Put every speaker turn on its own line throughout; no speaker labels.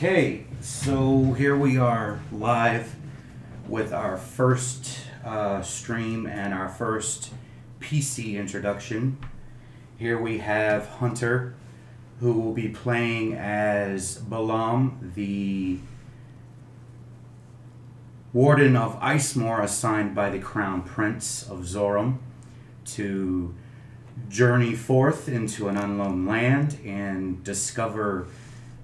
Okay, so here we are live with our first stream and our first PC introduction. Here we have Hunter, who will be playing as Balam, the Warden of Icemorr, assigned by the Crown Prince of Zoram to journey forth into an unknown land and discover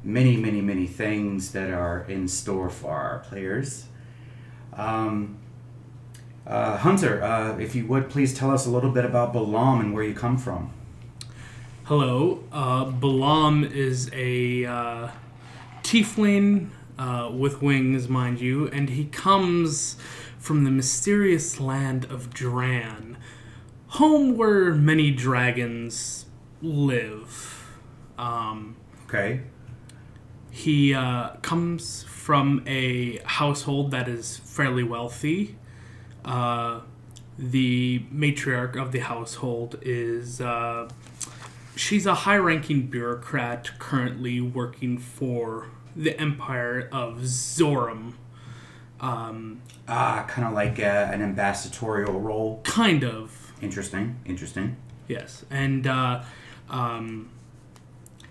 many things that are in store for our players. Hunter, if you would please tell us a little bit about Balam and where you come from.
Hello. Balam is a tiefling with wings, mind you, and he comes from the mysterious land of Dran, home where many dragons live.
Okay.
He comes from a household that is fairly wealthy. The matriarch of the household is... she's a high-ranking bureaucrat currently working for the Empire of Zoram.
Kind of like an ambassadorial role.
Kind of.
Interesting.
Yes, and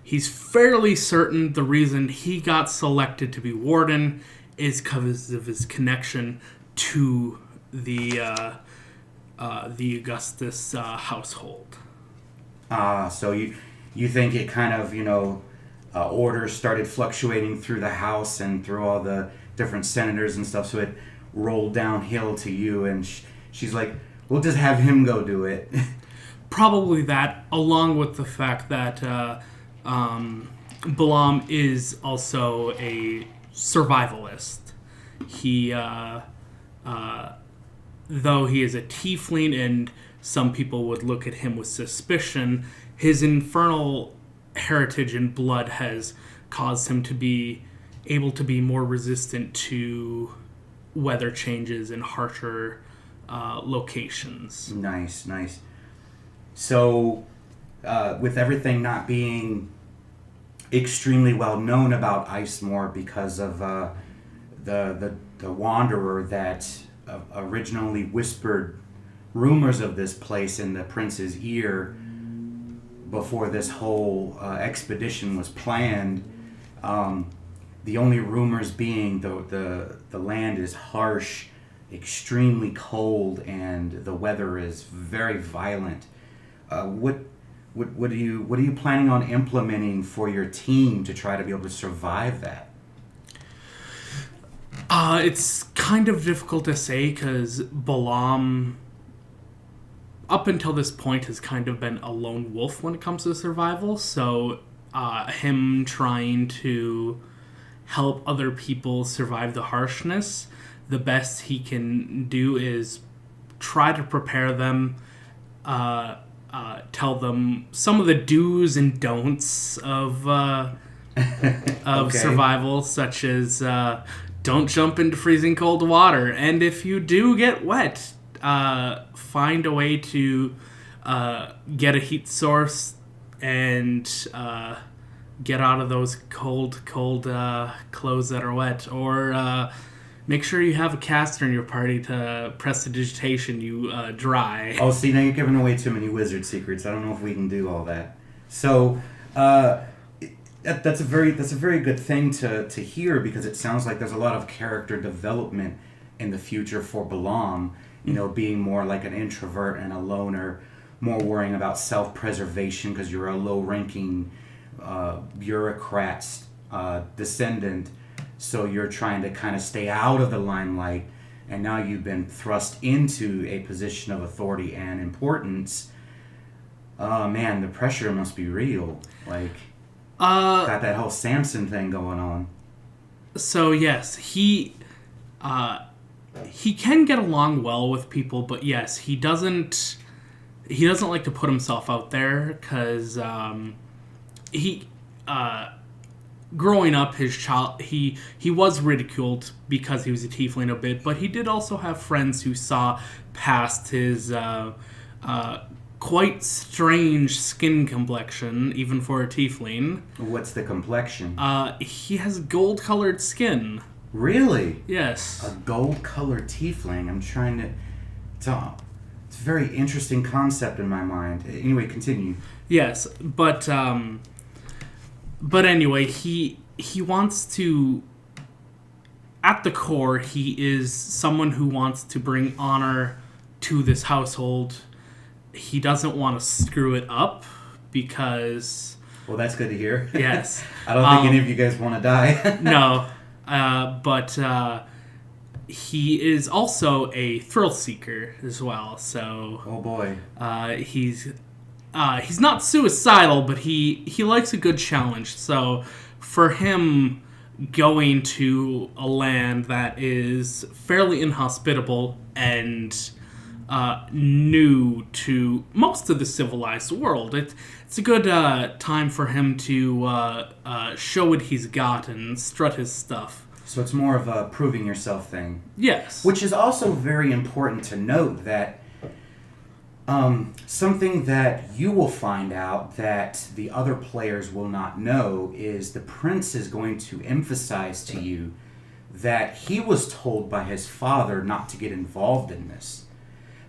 he's fairly certain the reason he got selected to be Warden is because of his connection to the Augustus household.
So you think it kind of, orders started fluctuating through the house and through all the different senators and stuff, so it rolled downhill to you, and she's like, we'll just have him go do it.
Probably that, along with the fact that Balam is also a survivalist. He, though he is a tiefling and some people would look at him with suspicion, his infernal heritage and blood has caused him to be able to be more resistant to weather changes and harsher locations.
Nice. So, with everything not being extremely well known about Icemorr because of the Wanderer that originally whispered rumors of this place in the prince's ear before this whole expedition was planned. The only rumors being the land is harsh, extremely cold, and the weather is very violent. What are you planning on implementing for your team to try to be able to survive that?
It's kind of difficult to say because Balam, up until this point, has kind of been a lone wolf when it comes to survival. So him trying to help other people survive the harshness, the best he can do is try to prepare them, tell them some of the do's and don'ts of
Okay.
survival, such as don't jump into freezing cold water, and if you do get wet, find a way to get a heat source and get out of those cold clothes that are wet, or make sure you have a caster in your party to press the digitation you dry.
Oh, see, now you're giving away too many wizard secrets. I don't know if we can do all that. So, that's a very good thing to hear, because it sounds like there's a lot of character development in the future for Balam. Being more like an introvert and a loner, more worrying about self-preservation because you're a low-ranking bureaucrat's descendant. So you're trying to kind of stay out of the limelight, and now you've been thrust into a position of authority and importance. Oh man, the pressure must be real. Got that whole Samson thing going on.
So yes, he can get along well with people, but yes, he doesn't like to put himself out there because growing up, he was ridiculed because he was a tiefling a bit, but he did also have friends who saw past his quite strange skin complexion, even for a tiefling.
What's the complexion?
He has gold-colored skin.
Really?
Yes.
A gold-colored tiefling. I'm trying to... It's a very interesting concept in my mind. Anyway, continue.
Yes, but anyway, he wants to... At the core, he is someone who wants to bring honor to this household. He doesn't want to screw it up because...
Well, that's good to hear.
Yes.
I don't think any of you guys want to die.
No. But he is also a thrill seeker as well, so...
Oh, boy.
He's not suicidal, but he likes a good challenge. So for him, going to a land that is fairly inhospitable and new to most of the civilized world, it's a good time for him to show what he's got and strut his stuff.
So it's more of a proving yourself thing.
Yes.
Which is also very important to note that something that you will find out that the other players will not know is the prince is going to emphasize to you that he was told by his father not to get involved in this.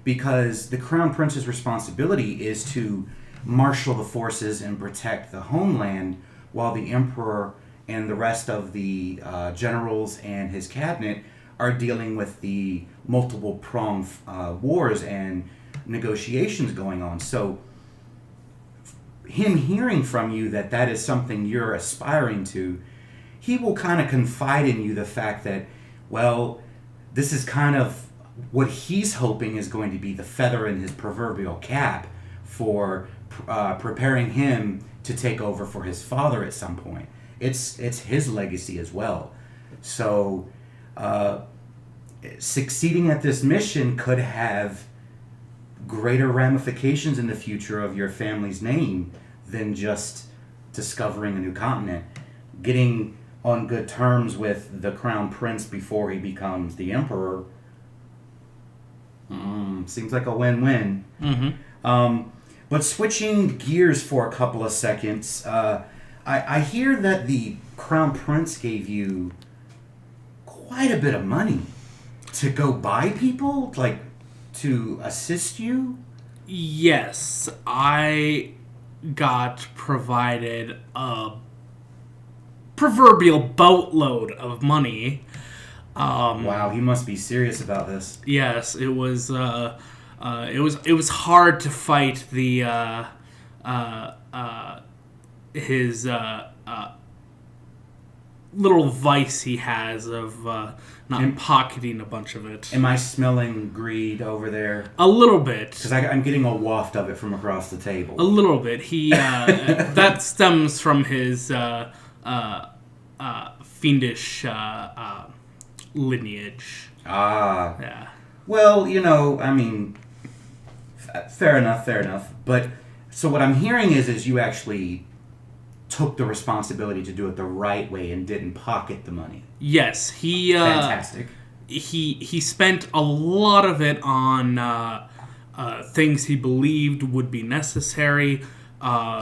Because the crown prince's responsibility is to marshal the forces and protect the homeland while the emperor and the rest of the generals and his cabinet are dealing with the multiple-pronged wars and negotiations going on. So him hearing from you that is something you're aspiring to, he will kind of confide in you the fact that, well, this is kind of what he's hoping is going to be the feather in his proverbial cap for preparing him to take over for his father at some point. It's his legacy as well. So succeeding at this mission could have greater ramifications in the future of your family's name than just discovering a new continent. Getting on good terms with the crown prince before he becomes the emperor seems like a win-win. Mm-hmm. But switching gears for a couple of seconds, I hear that the crown prince gave you quite a bit of money to go buy people, like to assist you.
Yes, I got provided a proverbial boatload of money.
Wow, he must be serious about this.
Yes, it was hard to fight the his little vice he has of not pocketing a bunch of it.
Am I smelling greed over there?
A little bit.
Because I'm getting a waft of it from across the table.
A little bit. He that stems from his fiendish lineage.
Ah.
Yeah.
Well, I mean, fair enough. But so what I'm hearing is you actually took the responsibility to do it the right way and didn't pocket the money.
Yes, he
fantastic.
He spent a lot of it on things he believed would be necessary,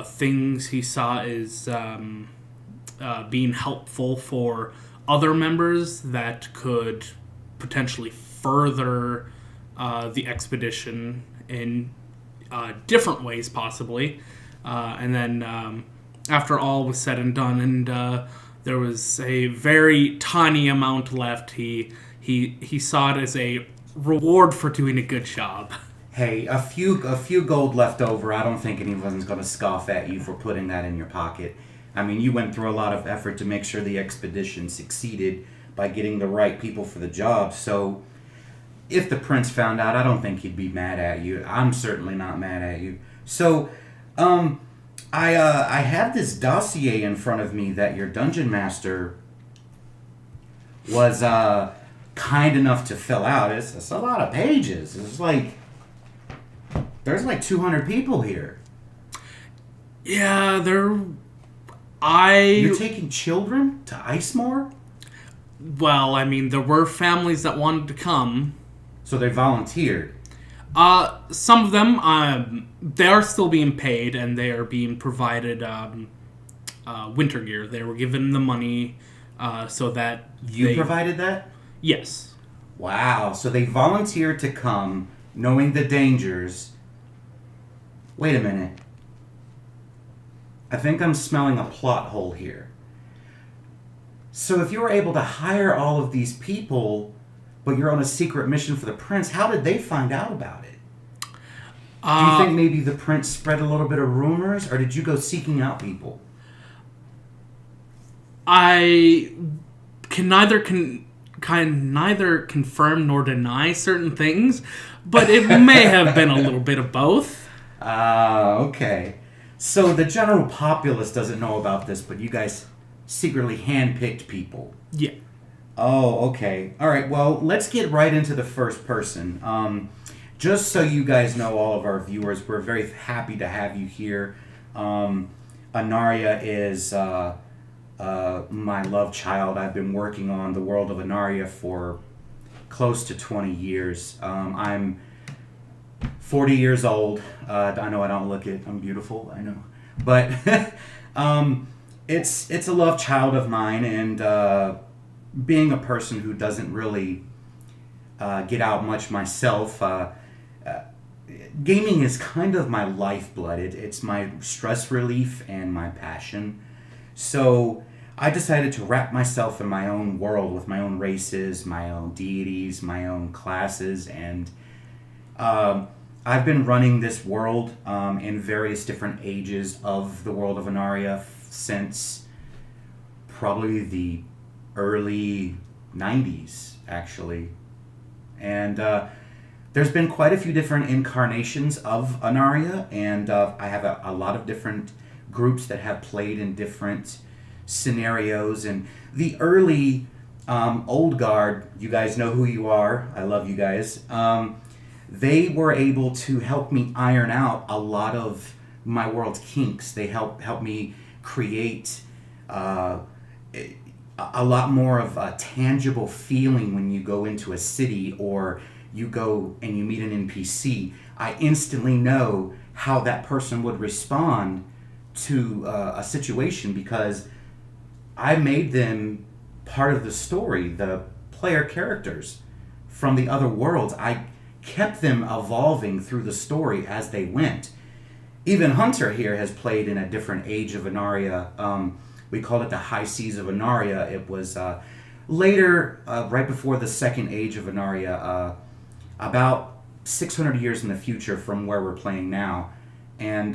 things he saw as being helpful for other members that could potentially further the expedition in different ways, possibly. And then after all was said and done, and there was a very tiny amount left, he saw it as a reward for doing a good job.
Hey, a few gold left over. I don't think anyone's going to scoff at you for putting that in your pocket. I mean, you went through a lot of effort to make sure the expedition succeeded by getting the right people for the job. So if the prince found out, I don't think he'd be mad at you. I'm certainly not mad at you. So, I have this dossier in front of me that your dungeon master was kind enough to fill out. It's a lot of pages. There's like 200 people here.
Yeah,
You're taking children to Icemorr?
Well, I mean, there were families that wanted to come.
So they volunteered.
Some of them, they are still being paid, and they are being provided winter gear. They were given the money so that
You provided that?
Yes.
Wow. So they volunteered to come, knowing the dangers. Wait a minute. I think I'm smelling a plot hole here. So if you were able to hire all of these people, but you're on a secret mission for the prince, how did they find out about it? Do you think maybe the prince spread a little bit of rumors, or did you go seeking out people?
I can neither confirm nor deny certain things, but it may have been a little bit of both.
Okay. So the general populace doesn't know about this, but you guys secretly handpicked people.
Yeah.
Oh, okay. All right, well, let's get right into the first person. Just so you guys know, all of our viewers, we're very happy to have you here. Anarria is my love child. I've been working on the world of Anarria for close to 20 years. I'm 40 years old. I know I don't look it. I'm beautiful, I know. But it's a love child of mine, and being a person who doesn't really get out much myself, gaming is kind of my lifeblood. It's my stress relief and my passion. So I decided to wrap myself in my own world with my own races, my own deities, my own classes, and I've been running this world in various different ages of the world of Anarria since probably the early 90s, actually. And there's been quite a few different incarnations of Anarria, and I have a lot of different groups that have played in different scenarios. And the early old guard, you guys know who you are. I love you guys. They were able to help me iron out a lot of my world's kinks. They helped me create a lot more of a tangible feeling when you go into a city or you go and you meet an NPC. I instantly know how that person would respond to a situation because I made them part of the story, the player characters from the other worlds. I kept them evolving through the story as they went. Even Hunter here has played in a different age of Anarria. We called it the High Seas of Anarria. It was later, right before the second age of Anarria, about 600 years in the future from where we're playing now. And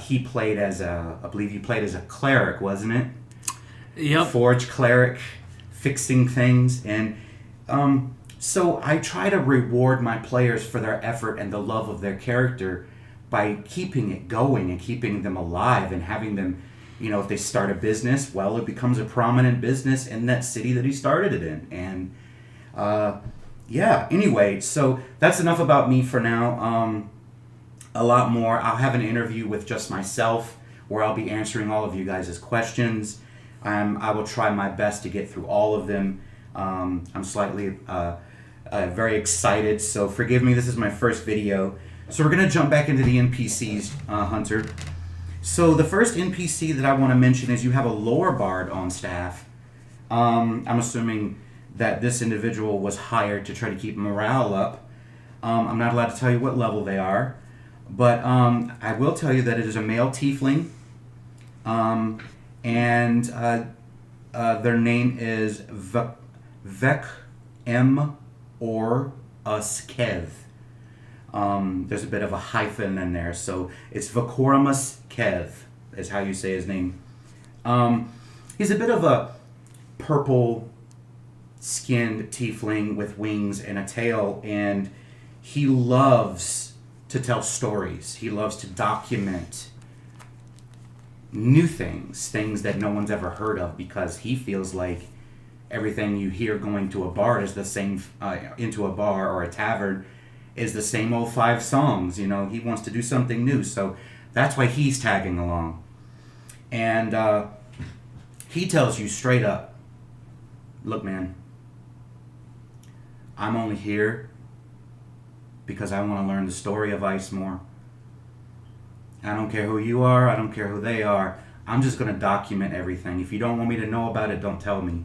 he played as I believe you played as a cleric, wasn't it?
Yep.
Forge cleric, fixing things. And so I try to reward my players for their effort and the love of their character by keeping it going and keeping them alive and having them, if they start a business, well, it becomes a prominent business in that city that he started it in. And anyway, so that's enough about me for now. A lot more. I'll have an interview with just myself where I'll be answering all of you guys' questions. I will try my best to get through all of them. I'm slightly very excited, so forgive me, this is my first video. So we're going to jump back into the NPCs, Hunter. So the first NPC that I want to mention is you have a lore bard on staff. I'm assuming that this individual was hired to try to keep morale up. I'm not allowed to tell you what level they are, but I will tell you that it is a male tiefling, and their name is Vek M or Uskev. There's a bit of a hyphen in there, so it's Vakoramus Kev is how you say his name. He's a bit of a purple-skinned tiefling with wings and a tail, and he loves to tell stories. He loves to document new things that no one's ever heard of, because he feels like everything you hear going to a bar is the same, into a bar or a tavern is the same old 5 songs. He wants to do something new, so that's why he's tagging along. And he tells you straight up, look, man, I'm only here because I want to learn the story of Icemorr. I don't care who you are. I don't care who they are. I'm just going to document everything. If you don't want me to know about it, don't tell me.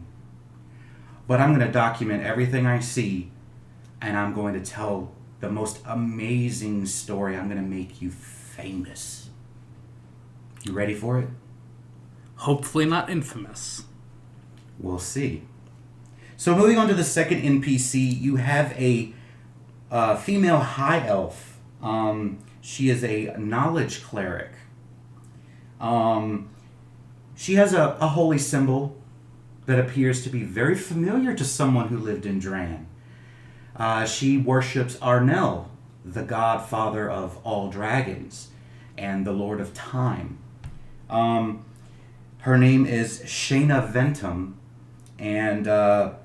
But I'm going to document everything I see, and I'm going to tell the most amazing story. I'm going to make you famous. You ready for it?
Hopefully not infamous.
We'll see. So moving on to the second NPC, you have a female high elf. She is a knowledge cleric. She has a holy symbol that appears to be very familiar to someone who lived in Dran. She worships Arnell, the godfather of all dragons and the Lord of Time. Her name is Shayna Ventum, and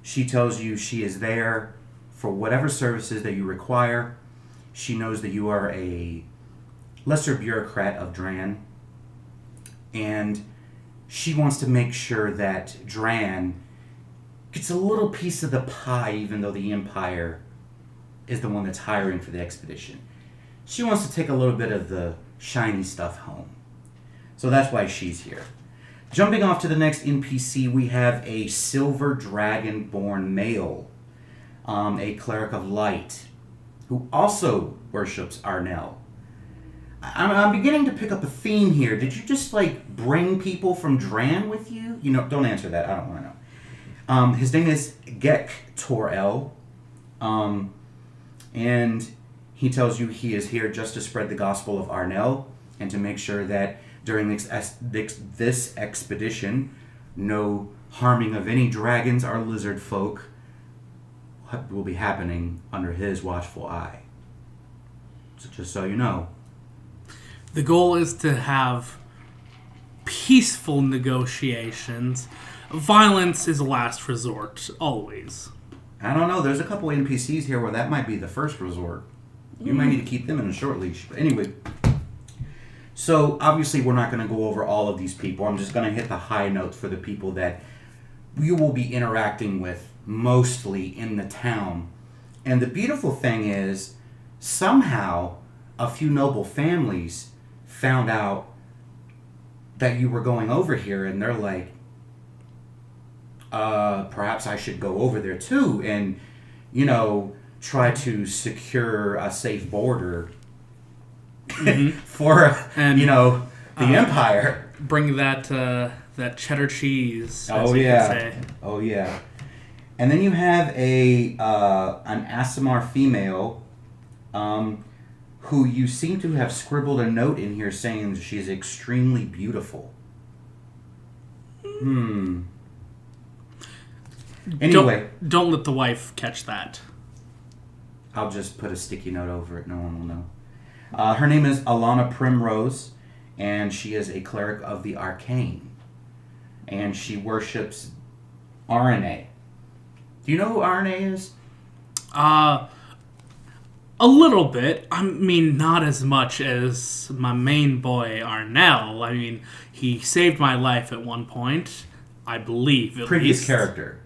she tells you she is there for whatever services that you require. She knows that you are a lesser bureaucrat of Dran, and she wants to make sure that Dran gets a little piece of the pie, even though the Empire is the one that's hiring for the expedition. She wants to take a little bit of the shiny stuff home. So that's why she's here. Jumping off to the next NPC, we have a silver dragon-born male, a cleric of light, who also worships Arnell. I'm beginning to pick up a theme here. Did you just, bring people from Dran with you? Don't answer that. I don't want to know. His name is Gek Torel, and he tells you he is here just to spread the gospel of Arnell and to make sure that during this expedition, no harming of any dragons or lizard folk will be happening under his watchful eye. So just so you know.
The goal is to have peaceful negotiations. Violence is a last resort, always.
I don't know. There's a couple NPCs here where that might be the first resort. You might need to keep them in a short leash. But anyway, so obviously we're not going to go over all of these people. I'm just going to hit the high notes for the people that you will be interacting with mostly in the town. And the beautiful thing is, somehow a few noble families found out that you were going over here, and they're like, perhaps I should go over there too and, try to secure a safe border for, the Empire.
Bring that cheddar cheese.
Oh, yeah. Oh, yeah. And then you have an Icemorr female, who you seem to have scribbled a note in here saying she is extremely beautiful. Anyway.
Don't let the wife catch that.
I'll just put a sticky note over it. No one will know. Her name is Alana Primrose, and she is a cleric of the Arcane. And she worships RNA. Do you know who RNA is?
A little bit. I mean, not as much as my main boy, Arnell. I mean, he saved my life at one point, I believe.
Previous character.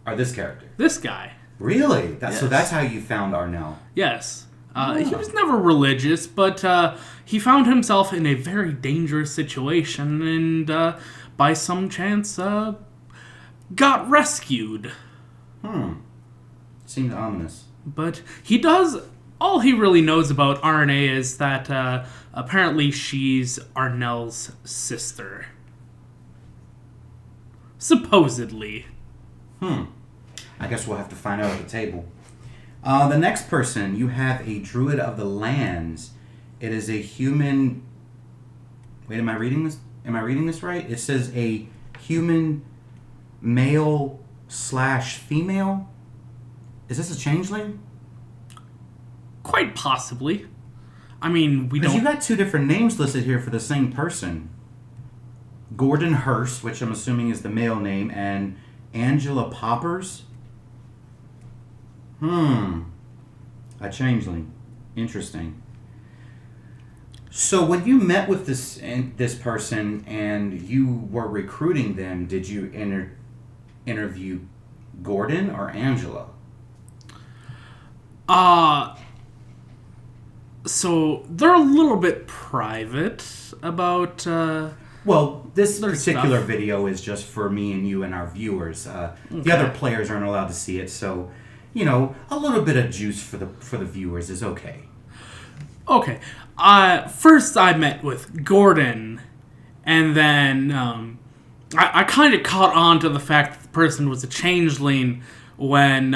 Or this character?
This guy.
Really?
Yes.
So that's how you found Arnell?
Yes. He was never religious, but he found himself in a very dangerous situation and, by some chance, got rescued.
Seems ominous.
But he does... All he really knows about RNA is that apparently she's Arnell's sister. Supposedly.
I guess we'll have to find out at the table. The next person, you have a Druid of the Lands. It is a human... Wait, am I reading this? Am I reading this right? It says a human male/female? Is this a changeling?
Quite possibly. I mean, we don't...
Because you got two different names listed here for the same person. Gordon Hurst, which I'm assuming is the male name, and Angela Poppers? A changeling. Interesting. So when you met with this person and you were recruiting them, did you interview Gordon or Angela?
So they're a little bit private about.
Well, this
There's
particular
stuff.
video is just for me and you and our viewers. The
Okay.
other players aren't allowed to see it, so a little bit of juice for the viewers is okay.
Okay. First, I met with Gordon, and then I kind of caught on to the fact that the person was a changeling when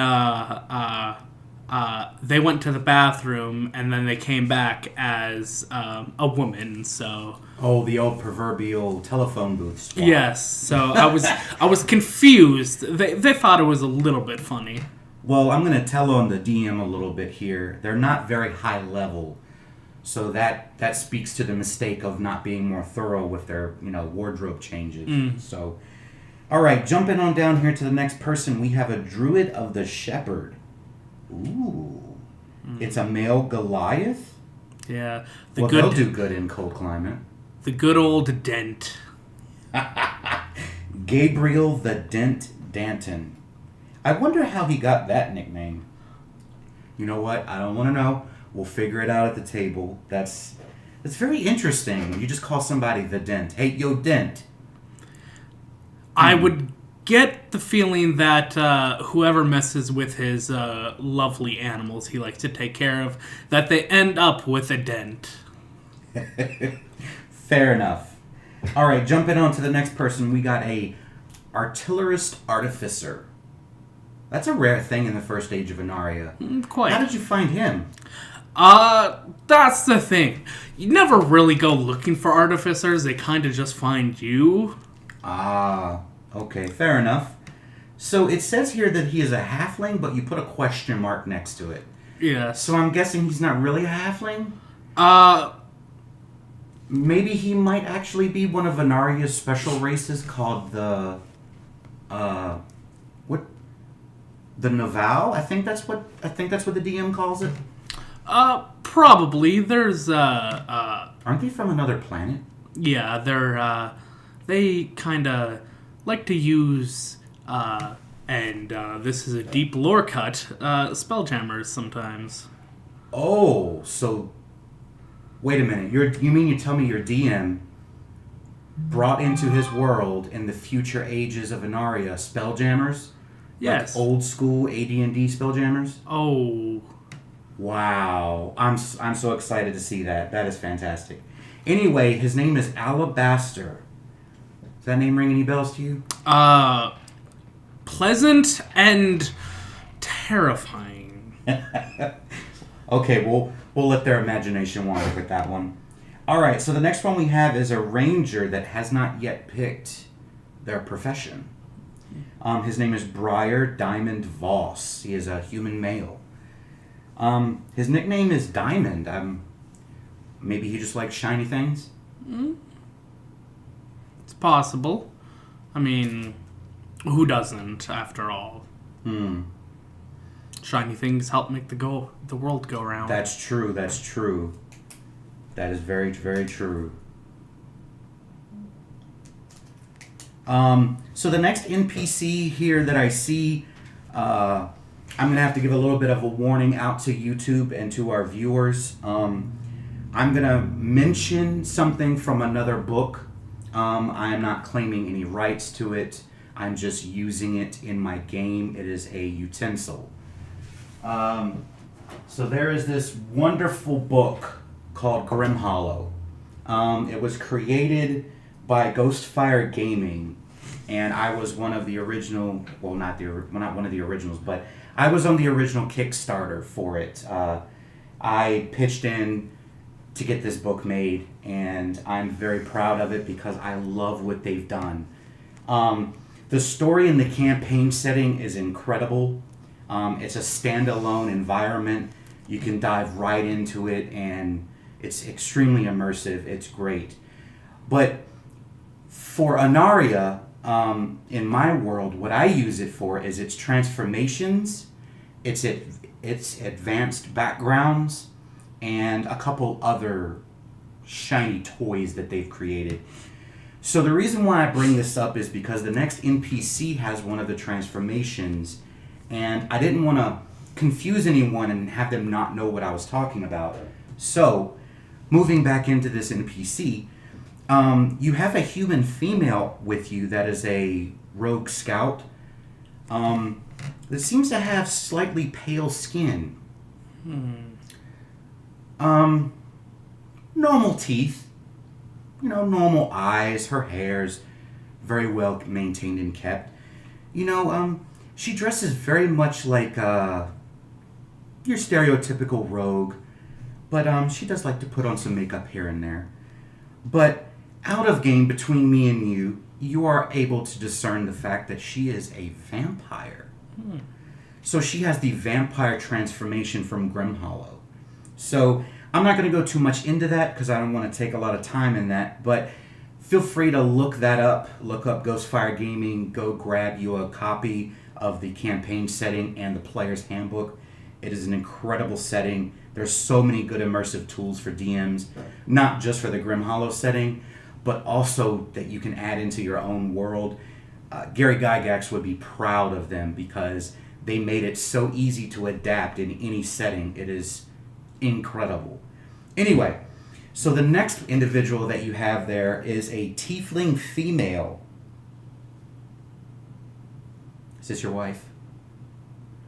they went to the bathroom, and then they came back as a woman. So
Oh, the old proverbial telephone booth swap.
yes, so I was confused. They thought it was a little bit funny.
Well, I'm going to tell on the DM a little bit here. They're not very high level, so that speaks to the mistake of not being more thorough with their wardrobe changes. So, all right, jumping on down here to the next person, we have a Druid of the Shepherd. Ooh, it's a male Goliath.
Yeah,
They'll do good in cold climate.
the good old Dent.
Gabriel the Dent Danton. I wonder how he got that nickname. You know what? I don't want to know. We'll figure it out at the table. That's very interesting when you just call somebody the Dent. Hey, yo, Dent.
I would get the feeling that whoever messes with his lovely animals he likes to take care of, that they end up with a dent.
Fair enough. All right, jumping on to the next person, we got a Artillerist Artificer. That's a rare thing in the first age of Anarria.
Quite.
How did you find him?
That's the thing. You never really go looking for artificers. They kind of just find you.
Ah, okay, fair enough. So it says here that he is a halfling, but you put a question mark next to it.
Yes.
So I'm guessing he's not really a halfling?
Uh,
Maybe he might actually be one of Anaria's special races called the... what? The Naval? I think that's what the DM calls it.
probably. There's,
Aren't they from another planet?
yeah, they kind of like to use, and this is a deep lore cut, spelljammers sometimes.
Oh, so... Wait a minute. You mean you tell me your DM brought into his world in the future ages of Anarria spelljammers?
Yes.
Like old school AD&D spelljammers?
Oh.
Wow. I'm so excited to see that. That is fantastic. Anyway, his name is Alabaster. Does that name ring any bells to you?
Pleasant and terrifying.
Okay, we'll let their imagination wander with that one. All right, so the next one we have is a ranger that has not yet picked their profession. His name is Briar Diamond Voss. He is a human male. His nickname is Diamond. Maybe he just likes shiny things?
It's possible. I mean, who doesn't, after all? Shiny things help make the world go round.
That's true. That is very, very true. So the next NPC here that I see, I'm going to have to give a little bit of a warning out to YouTube and to our viewers. I'm going to mention something from another book. I am not claiming any rights to it. I'm just using it in my game. It is a utensil. So there is this wonderful book called Grim Hollow. It was created by Ghostfire Gaming, and I was one of the original, well, not one of the originals, but I was on the original Kickstarter for it. I pitched in to get this book made, and I'm very proud of it because I love what they've done. The story and the campaign setting is incredible. It's a standalone environment. You can dive right into it, and it's extremely immersive. It's great. But for Anarria, in my world, what I use it for is its transformations, its advanced backgrounds, and a couple other shiny toys that they've created. So the reason why I bring this up is because the next NPC has one of the transformations, and I didn't want to confuse anyone and have them not know what I was talking about. So, moving back into this NPC, you have a human female with you that is a rogue scout that seems to have slightly pale skin. Normal teeth, normal eyes, her hair's very well maintained and kept. She dresses very much like your stereotypical rogue, but she does like to put on some makeup here and there. But out of game, between me and you are able to discern the fact that she is a vampire. So she has the vampire transformation from Grimhollow. So I'm not going to go too much into that because I don't want to take a lot of time in that, but feel free to look that up. Look up Ghostfire Gaming. Go grab you a copy of the campaign setting and the player's handbook. It is an incredible setting. There's so many good immersive tools for DMs, not just for the Grimhollow setting, but also that you can add into your own world. Gary Gygax would be proud of them because they made it so easy to adapt in any setting. It is incredible. Anyway, so the next individual that you have there is a Tiefling Female. Is this your wife?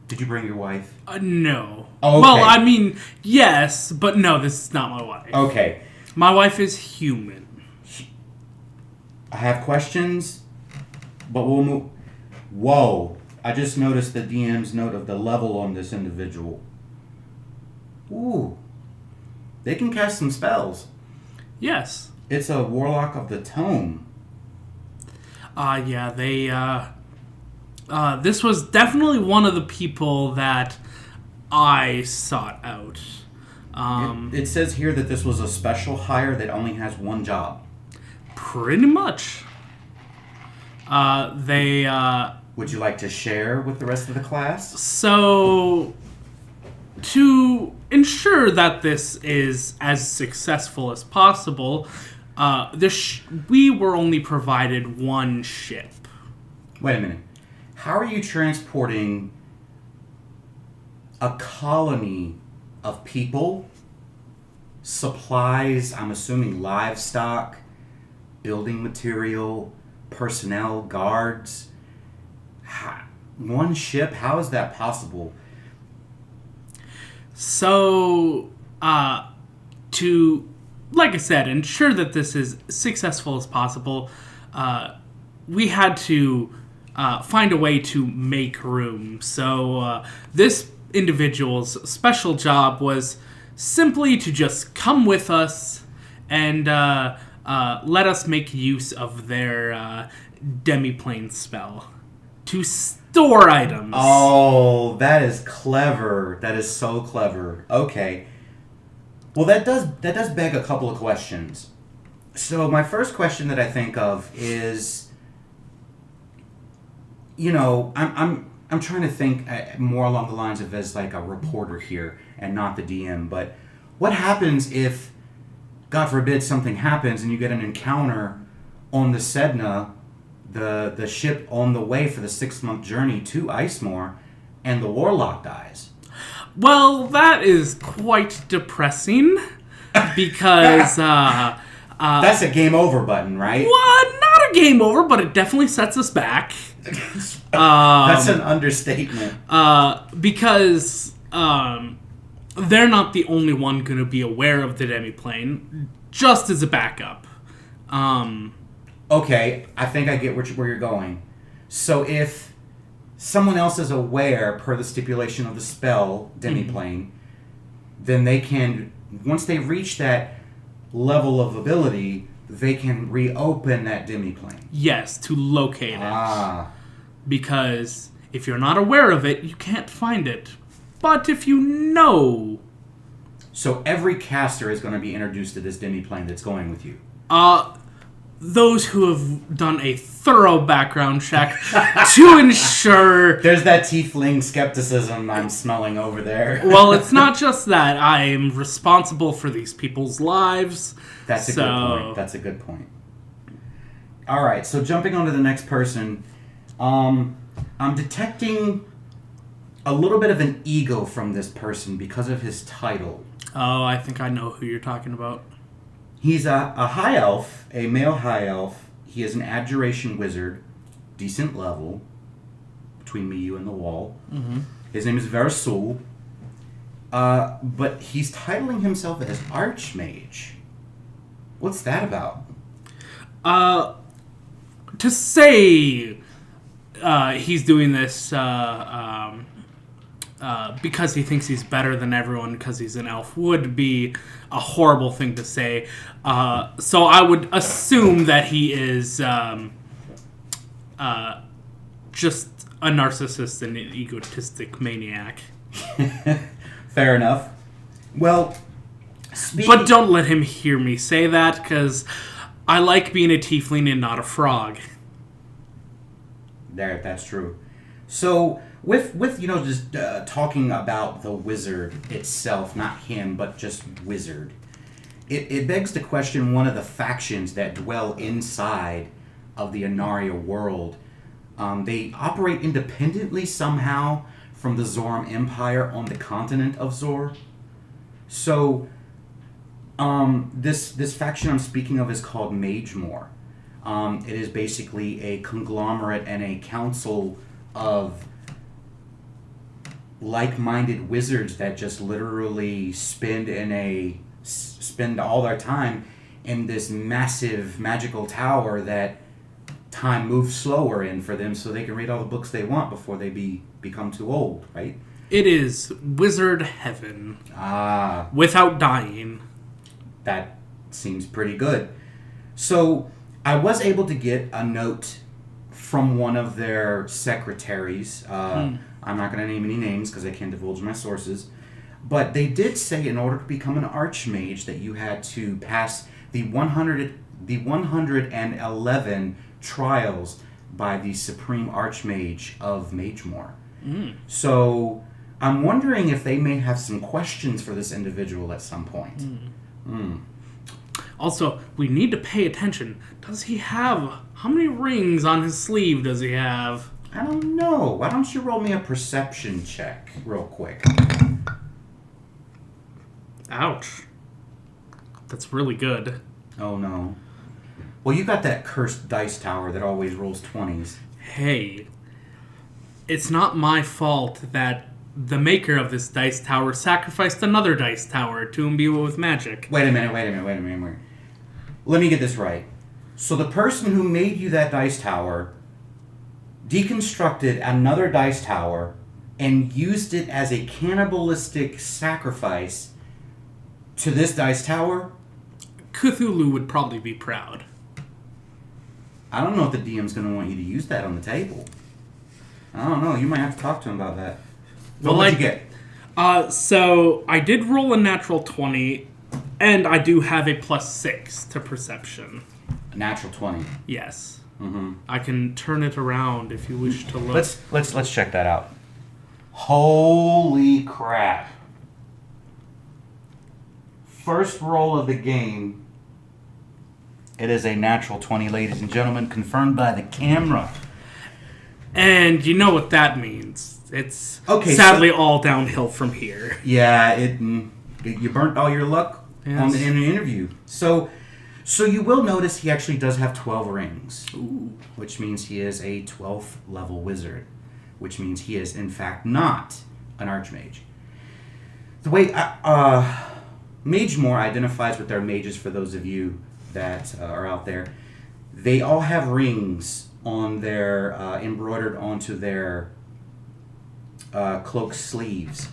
Did you bring your wife?
No.
Oh, okay.
Well, I mean, yes, but no, this is not my wife.
Okay.
My wife is human.
I have questions, but we'll move. Whoa. I just noticed the DM's note of the level on this individual. Ooh. They can cast some spells.
Yes.
It's a Warlock of the Tome.
Yeah, they, this was definitely one of the people that I sought out.
It says here that this was a special hire that only has one job.
Pretty much.
Would you like to share with the rest of the class?
So, to ensure that this is as successful as possible, we were only provided one ship.
Wait a minute. How are you transporting a colony of people, supplies, I'm assuming livestock, building material, personnel, guards? One ship? How is that possible?
So, to, like I said, ensure that this is successful as possible, we had to find a way to make room. So, this individual's special job was simply to just come with us and let us make use of their demiplane spell to store items.
Oh, that is clever. That is so clever. Okay. Well, that does beg a couple of questions. So my first question that I think of is, I'm trying to think more along the lines of as like a reporter here and not the DM. But what happens if, God forbid, something happens and you get an encounter on the Sedna, the ship on the way for the 6-month journey to Icemorr, and the Warlock dies?
Well, that is quite depressing because
that's a game over button, right?
Well, not a game over, but it definitely sets us back.
That's an understatement.
Because they're not the only one going to be aware of the demiplane, just as a backup.
Okay, I think I get where you're going. So if someone else is aware, per the stipulation of the spell, demiplane, then they can, once they reach that level of ability, they can reopen that demiplane.
Yes, to locate it. Because if you're not aware of it, you can't find it. But if you know...
So every caster is going to be introduced to this demiplane that's going with you?
Those who have done a thorough background check to ensure...
There's that tiefling skepticism I'm smelling over there.
Well, it's not just that. I am responsible for these people's lives.
That's a good point. That's a good point. All right, so jumping on to the next person, I'm detecting a little bit of an ego from this person because of his title.
Oh, I think I know who you're talking about.
He's a high elf, a male high elf. He is an abjuration wizard, decent level, between me, you, and the wall.
Mm-hmm.
His name is Verasul. But he's titling himself as Archmage. What's that about?
To say he's doing this because he thinks he's better than everyone because he's an elf would be a horrible thing to say. So I would assume that he is just a narcissist and an egotistic maniac.
Fair enough. Well,
but don't let him hear me say that, because I like being a tiefling and not a frog.
That's true. So, with just talking about the wizard itself, not him, but just wizard, it begs to question one of the factions that dwell inside of the Anarria world. They operate independently somehow from the Zoram Empire on the continent of Zor. So, this faction I'm speaking of is called Icemorr. It is basically a conglomerate and a council of like-minded wizards that just literally spend all their time in this massive magical tower that time moves slower in for them, so they can read all the books they want before they become too old, right?
It is wizard heaven. Without dying.
That seems pretty good. So, I was able to get a note from one of their secretaries. I'm not going to name any names because I can't divulge my sources. But they did say in order to become an archmage that you had to pass the 111 trials by the Supreme Archmage of Icemorr. So I'm wondering if they may have some questions for this individual at some point.
Also, we need to pay attention. Does he have... How many rings on his sleeve does he have?
I don't know. Why don't you roll me a perception check real quick?
Ouch. That's really good.
Oh, no. Well, you got that cursed dice tower that always rolls 20s.
Hey, it's not my fault that the maker of this dice tower sacrificed another dice tower to imbue it with magic.
Wait a minute. Let me get this right. So the person who made you that dice tower deconstructed another dice tower and used it as a cannibalistic sacrifice to this dice tower?
Cthulhu would probably be proud.
I don't know if the DM's going to want you to use that on the table. I don't know. You might have to talk to him about that. What would you get?
So I did roll a natural 20, and I do have a +6 to perception.
A natural 20.
Yes.
Mm-hmm.
I can turn it around if you wish to look.
Let's check that out. Holy crap. First roll of the game. It is a natural 20, ladies and gentlemen, confirmed by the camera.
And you know what that means. It's sadly all downhill from here.
Yeah, you burnt all your luck in the interview. So you will notice he actually does have 12 rings.
Ooh.
Which means he is a 12th level wizard. Which means he is, in fact, not an archmage. The way Icemorr identifies with their mages, for those of you that are out there, they all have rings on their embroidered onto their cloak sleeves,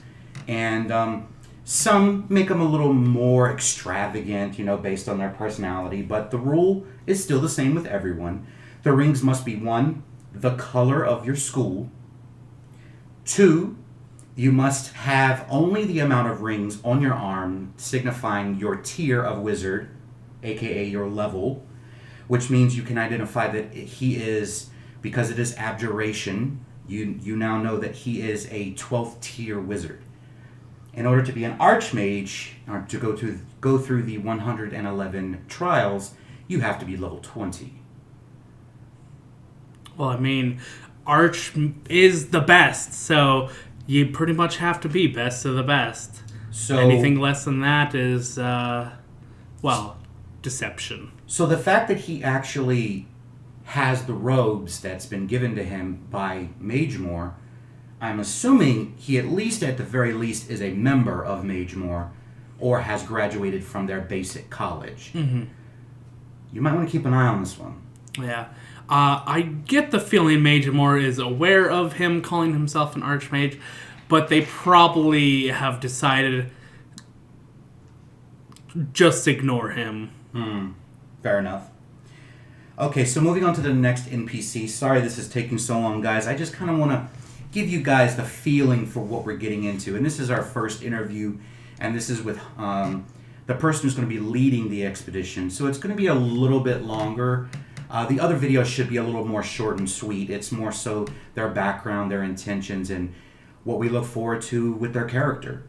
and some make them a little more extravagant, based on their personality, but the rule is still the same with everyone. The rings must be 1, the color of your school. 2, you must have only the amount of rings on your arm signifying your tier of wizard, aka your level, which means you can identify that he is, because it is abjuration, you now know that he is a 12th tier wizard. In order to be an archmage, or to go through the 111 trials, you have to be level 20.
Well, I mean, Arch is the best, so you pretty much have to be best of the best.
So
Anything less than that is, deception.
So the fact that he actually has the robes that's been given to him by Icemorr, I'm assuming he at the very least, is a member of Icemorr or has graduated from their basic college.
Mm-hmm.
You might want to keep an eye on this one.
Yeah. I get the feeling Icemorr is aware of him calling himself an archmage, but they probably have decided just ignore him.
Fair enough. Okay, so moving on to the next NPC. Sorry this is taking so long, guys. I just kind of want to give you guys the feeling for what we're getting into. And this is our first interview, and this is with the person who's going to be leading the expedition. So it's going to be a little bit longer. The other videos should be a little more short and sweet. It's more so their background, their intentions, and what we look forward to with their character.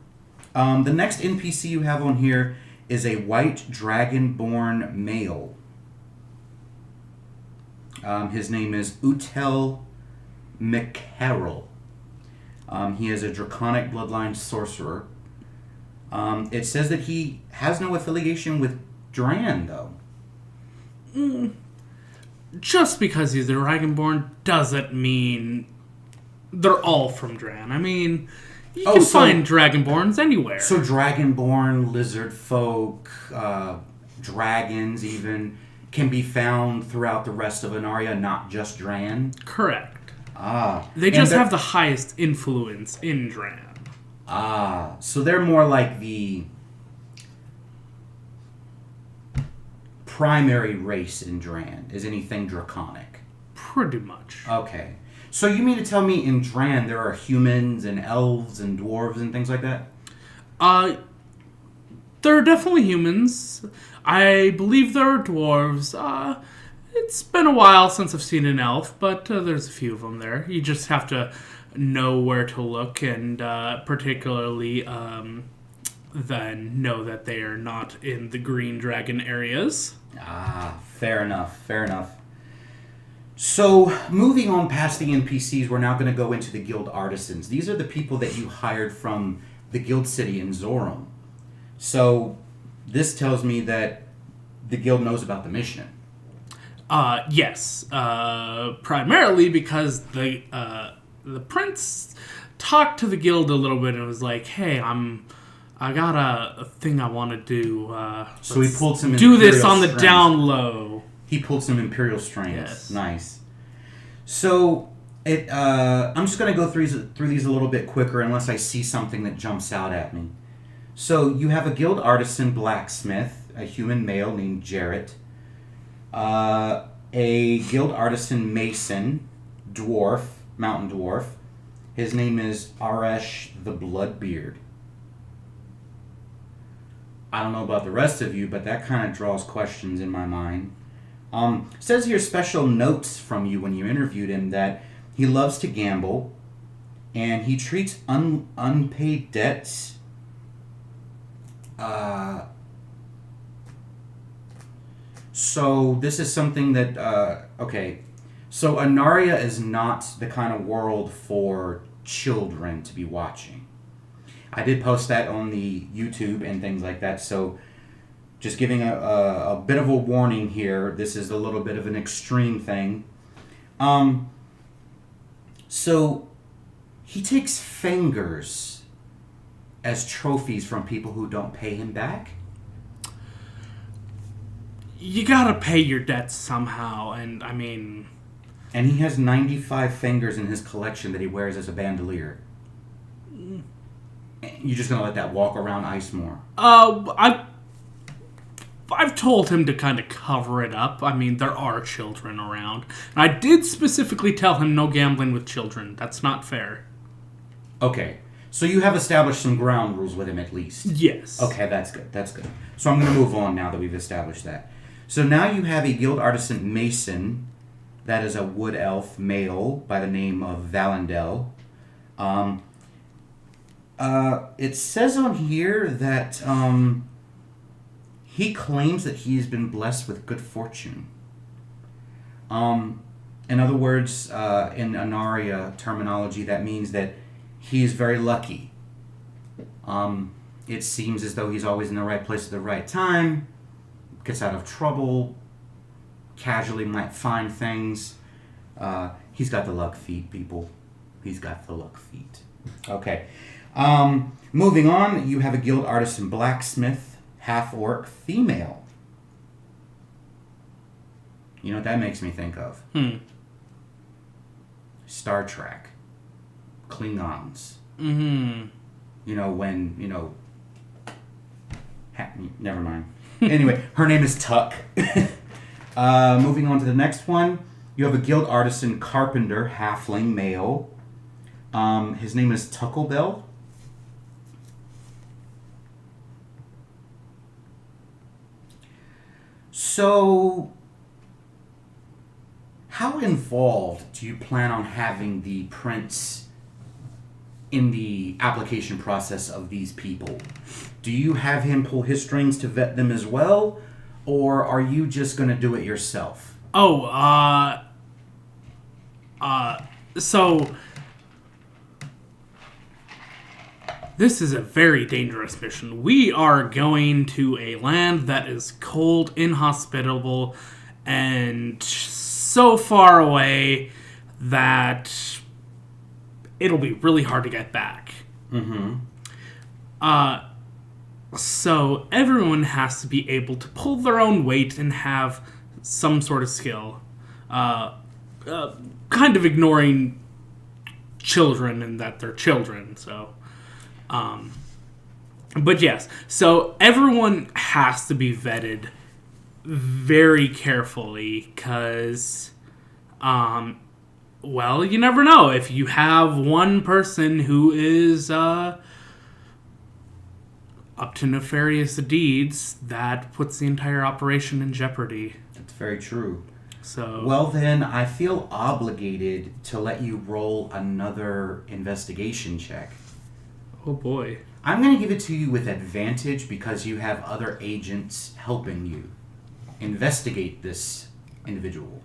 The next NPC you have on here is a white dragonborn male. His name is Untitled Chapter. He is a draconic bloodline sorcerer. It says that he has no affiliation with Dran, though.
Just because he's a dragonborn doesn't mean they're all from Dran. I mean, you can find dragonborns anywhere.
So dragonborn, lizard folk, dragons even, can be found throughout the rest of Anarria, not just Dran?
Correct.
Ah.
They just have the highest influence in Dran.
Ah. So they're more like the primary race in Dran, is anything draconic.
Pretty much.
Okay. So you mean to tell me in Dran there are humans and elves and dwarves and things like that?
There are definitely humans. I believe there are dwarves. It's been a while since I've seen an elf, but there's a few of them there. You just have to know where to look, and particularly then know that they are not in the green dragon areas.
Ah, fair enough, fair enough. So, moving on past the NPCs, we're now going to go into the Guild Artisans. These are the people that you hired from the Guild City in Zoram. So, this tells me that the Guild knows about the mission.
Yes. Primarily because the prince talked to the Guild a little bit and was like, hey, I got a thing I want to do.
So he pulled some
do this on
strength.
the down low.
He pulled some Imperial strength.
Yes.
Nice. So, I'm just going to go through these a little bit quicker unless I see something that jumps out at me. So, you have a Guild Artisan blacksmith, a human male named Jarrett. A Guild Artisan mason, dwarf, mountain dwarf. His name is Aresh the Bloodbeard. I don't know about the rest of you, but that kind of draws questions in my mind. Says here special notes from you when you interviewed him that he loves to gamble and he treats unpaid debts so this is something that okay. So Anarria is not the kind of world for children to be watching. I did post that on the YouTube and things like that, so just giving a bit of a warning here. This is a little bit of an extreme thing. So he takes fingers as trophies from people who don't pay him back?
You gotta pay your debts somehow, and I mean...
And he has 95 fingers in his collection that he wears as a bandolier. You're just gonna let that walk around Icemorr?
I've told him to kind of cover it up. I mean, there are children around. And I did specifically tell him no gambling with children. That's not fair.
Okay. So you have established some ground rules with him at least?
Yes.
Okay, that's good. That's good. So I'm going to move on now that we've established that. So now you have a Guild Artisan Mason. That is a wood elf male by the name of Valendel. It says on here that he claims that he's been blessed with good fortune. In other words, in Anarria terminology, that means that He is very lucky. It seems as though he's always in the right place at the right time, gets out of trouble, casually might find things. He's got the luck feet, people. He's got the luck feet. Okay. Moving on, you have a guild artisan blacksmith, half-orc female. You know what that makes me think of? Star Trek. Klingons.
Mm-hmm.
You know, when, never mind. Anyway, her name is Tuck. Moving on to the next one, you have a guild artisan carpenter, halfling male. His name is Tucklebell. So, how involved do you plan on having the prince in the application process of these people? Do you have him pull his strings to vet them as well? Or are you just going to do it yourself?
So this is a very dangerous mission. We are going to a land that is cold, inhospitable, and so far away that it'll be really hard to get back.
Mm-hmm.
So everyone has to be able to pull their own weight and have some sort of skill. Kind of ignoring children and that they're children, so... but yes, so everyone has to be vetted very carefully, because, well, you never know. If you have one person who is, up to nefarious deeds, that puts the entire operation in jeopardy.
That's very true.
So...
Well, then, I feel obligated to let you roll another investigation check.
Oh, boy.
I'm going to give it to you with advantage because you have other agents helping you investigate this individual.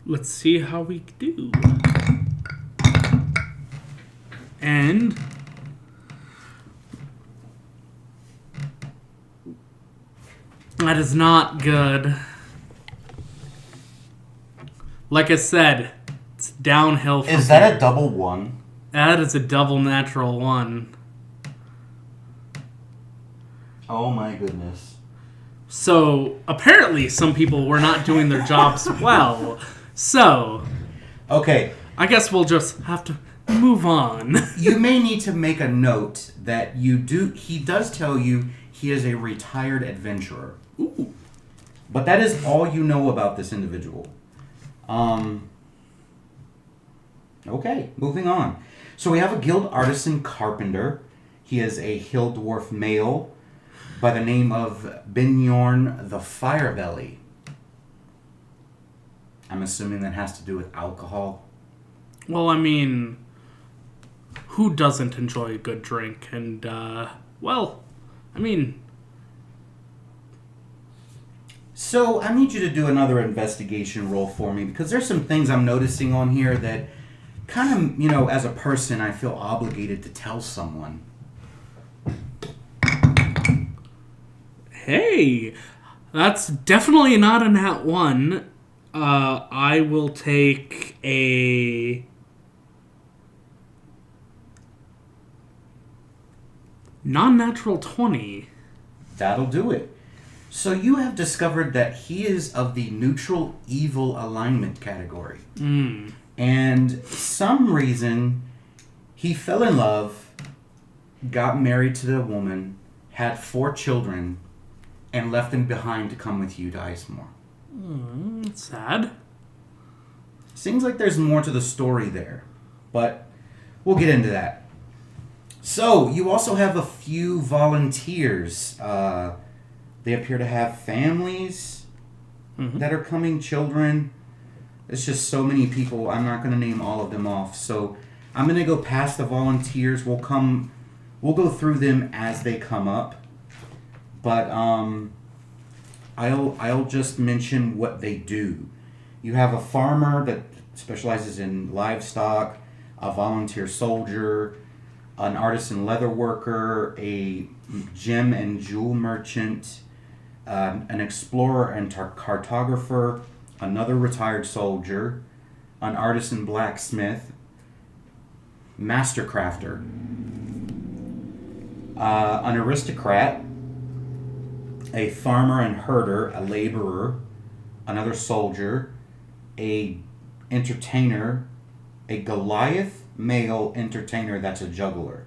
Let's see how we do. And... that is not good. Like I said, it's downhill from
Is that
here.
a double one?
That is a double natural one.
Oh my goodness.
So, apparently some people were not doing their jobs well. So,
Okay,
I guess we'll just have to move on.
you may need to make a note that he does tell you he is a retired adventurer.
Ooh.
But that is all you know about this individual. Okay, moving on. So we have a guild artisan carpenter. He is a hill dwarf male by the name of Binyorn the Firebelly. I'm assuming that has to do with alcohol.
Well, I mean, who doesn't enjoy a good drink? And, well, I mean...
So I need you to do another investigation roll for me because there's some things I'm noticing on here that kind of, as a person, I feel obligated to tell someone.
Hey, that's definitely not a nat 1. I will take a... non-natural 20.
That'll do it. So you have discovered that he is of the neutral evil alignment category. And some reason he fell in love, got married to the woman, had 4 children, and left them behind to come with you to Icemorr.
That's sad.
Seems like there's more to the story there, but we'll get into that. So, you also have a few volunteers. They appear to have families that are coming, children. It's just so many people. I'm not going to name all of them off. So, I'm going to go past the volunteers. We'll go through them as they come up. But I'll just mention what they do. You have a farmer that specializes in livestock, a volunteer soldier, an artisan leather worker, a gem and jewel merchant, an explorer and cartographer, another retired soldier, an artisan blacksmith, master crafter, an aristocrat, a farmer and herder, a laborer, another soldier, a entertainer, a Goliath male entertainer that's a juggler.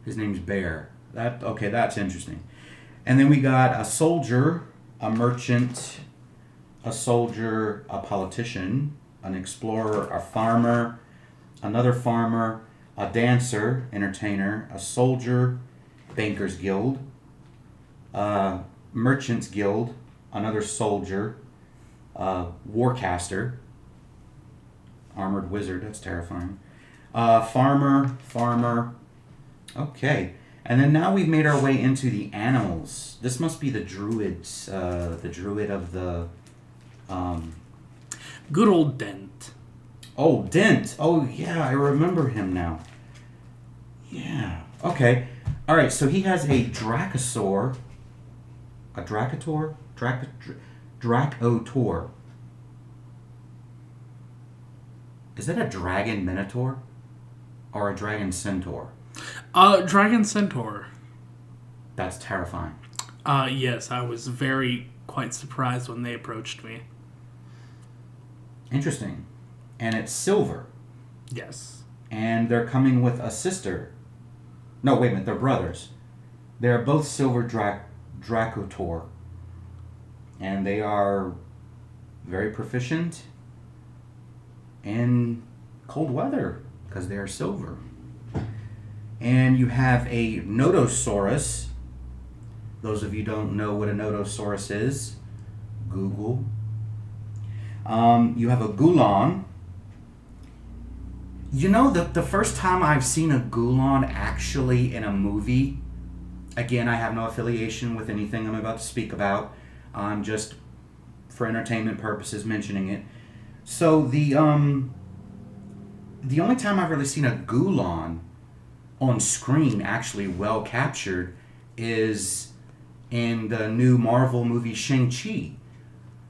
His name's Bear. That's interesting. And then we got a soldier, a merchant, a soldier, a politician, an explorer, a farmer, another farmer, a dancer, entertainer, a soldier, Bankers Guild, Merchants Guild, another soldier, warcaster, armored wizard, that's terrifying, farmer, okay. And then now we've made our way into the animals. This must be the druids, the druid of the...
Good old Dent.
Oh, Dent. Oh, yeah, I remember him now. Yeah. Okay. All right, so he has a Dracosaur. A Dracator? Dracotor. Is that a dragon minotaur? Or a dragon centaur?
Dragon Centaur.
That's terrifying.
Yes, I was quite surprised when they approached me.
Interesting. And it's silver.
Yes.
And they're coming with a sister. No, wait a minute, they're brothers. They're both silver Dracotor. And they are very proficient in cold weather because they are silver. And you have a Nodosaurus. Those of you who don't know what a Nodosaurus is, Google. You have a Gulon. You know, the first time I've seen a Gulon actually in a movie, again, I have no affiliation with anything I'm about to speak about. I'm just, for entertainment purposes, mentioning it. So the only time I've really seen a Gulon on screen actually well captured is in the new Marvel movie Shang-Chi.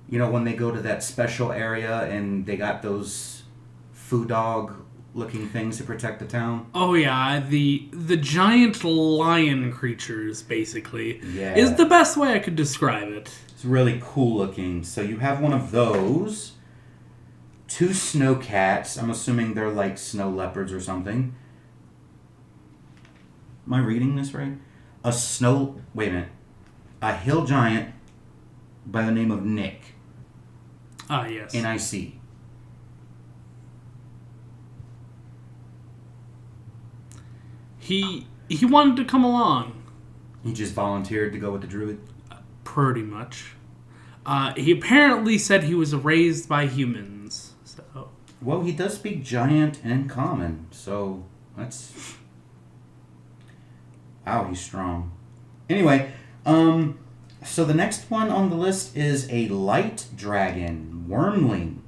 You know, when they go to that special area and they got those foo dog looking things to protect the town.
Oh yeah, the giant lion creatures, basically,
Yeah.
is the best way I could describe it.
It's really cool looking. So you have one of those, 2 snow cats. I'm assuming they're like snow leopards or something. Am I reading this right? Wait a minute. A hill giant by the name of Nick.
Ah, yes.
NIC.
He wanted to come along.
He just volunteered to go with the druid?
Pretty much. He apparently said he was raised by humans. So.
Well, he does speak giant and common, so that's... Wow, he's strong. Anyway, so the next one on the list is a light dragon, Wormling.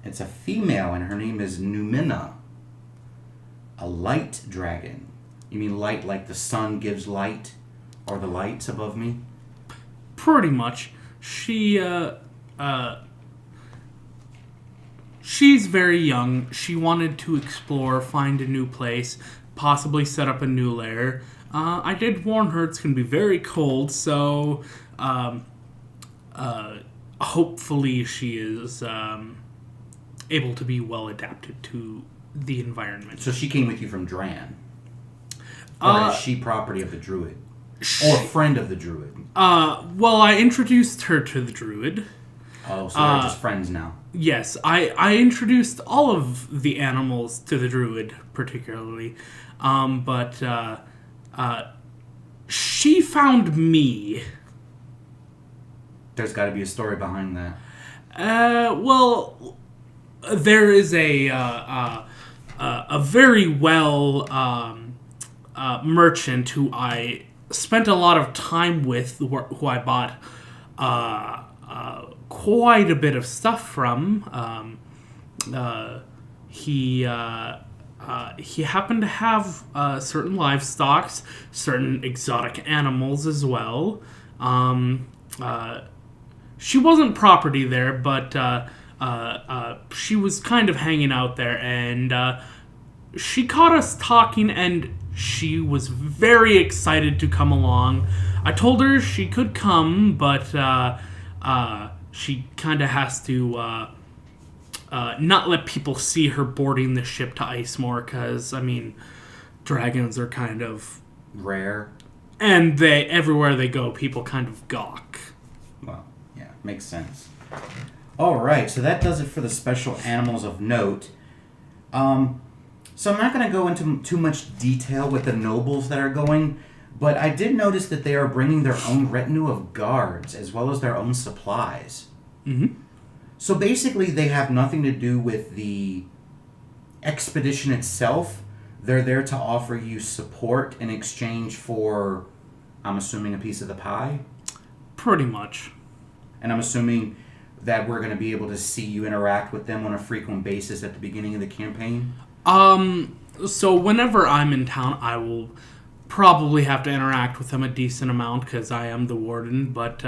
It's a female, and her name is Numina. A light dragon. You mean light like the sun gives light? Or the lights above me?
Pretty much. She's very young. She wanted to explore, find a new place, possibly set up a new lair. I did warn her it's going to be very cold, so hopefully she is able to be well adapted to the environment.
So she came with you from Dran? Or is she property of the druid? Or a friend of the druid?
Well, I introduced her to the druid.
Oh, so they're just friends now.
Yes, I introduced all of the animals to the druid, particularly. But she found me.
There's got to be a story behind that.
Well, there is a very well merchant who I spent a lot of time with, who I bought quite a bit of stuff from. He he happened to have certain livestock, certain exotic animals as well. She wasn't property there, but she was kind of hanging out there, and she caught us talking, and she was very excited to come along. I told her she could come, but she kind of has to not let people see her boarding the ship to Icemorr, because, I mean, dragons are kind of
rare.
And everywhere they go, people kind of gawk.
Well, yeah, makes sense. All right, so that does it for the special animals of note. So I'm not going to go into too much detail with the nobles that are going, but I did notice that they are bringing their own retinue of guards as well as their own supplies.
Mm-hmm.
So basically, they have nothing to do with the expedition itself. They're there to offer you support in exchange for, I'm assuming, a piece of the pie?
Pretty much.
And I'm assuming that we're going to be able to see you interact with them on a frequent basis at the beginning of the campaign?
So whenever I'm in town, I will probably have to interact with them a decent amount because I am the warden, but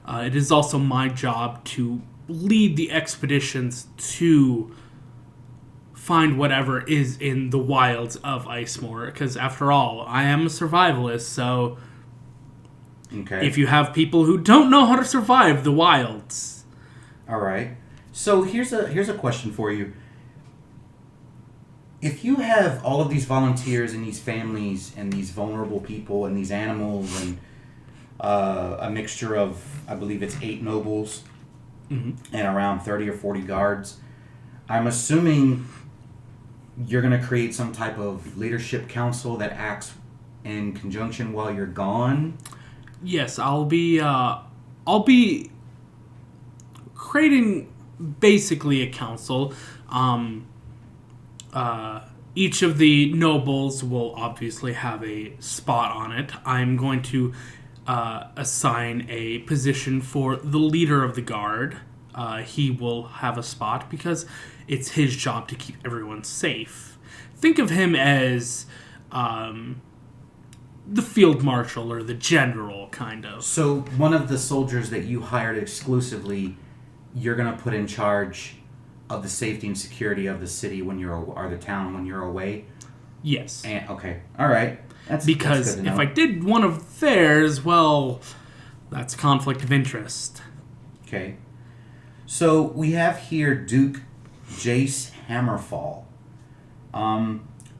it is also my job to lead the expeditions to find whatever is in the wilds of Icemorr, because after all, I am a survivalist, so if you have people who don't know how to survive the wilds.
All right. So here's a question for you. If you have all of these volunteers and these families and these vulnerable people and these animals and a mixture of, I believe it's 8 nobles and around 30 or 40 guards, I'm assuming you're going to create some type of leadership council that acts in conjunction while you're gone?
Yes, I'll be creating basically a council. Each of the nobles will obviously have a spot on it. I'm going to assign a position for the leader of the guard. He will have a spot because it's his job to keep everyone safe. Think of him as the field marshal or the general, kind of.
So one of the soldiers that you hired exclusively, you're going to put in charge of the safety and security of the city or the town when you're away?
Yes.
And, okay. All right. That's good to know.
If I did one of theirs, well, that's conflict of interest.
Okay. So we have here Duke Jace Hammerfall.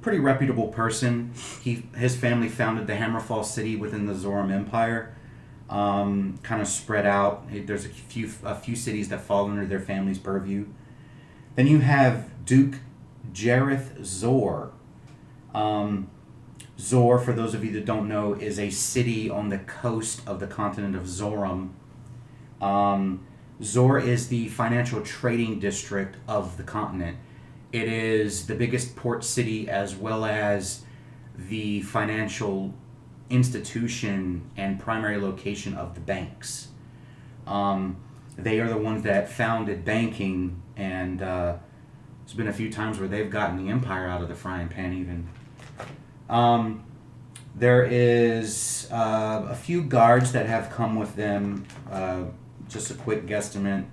Pretty reputable person. His family founded the Hammerfall city within the Zoram Empire. Kind of spread out. There's a few cities that fall under their family's purview. Then you have Duke Jareth Zor. Zor, for those of you that don't know, is a city on the coast of the continent of Zoram. Zor is the financial trading district of the continent. It is the biggest port city as well as the financial institution and primary location of the banks. They are the ones that founded banking, and there's been a few times where they've gotten the empire out of the frying pan even. There is a few guards that have come with them, just a quick guesstimate,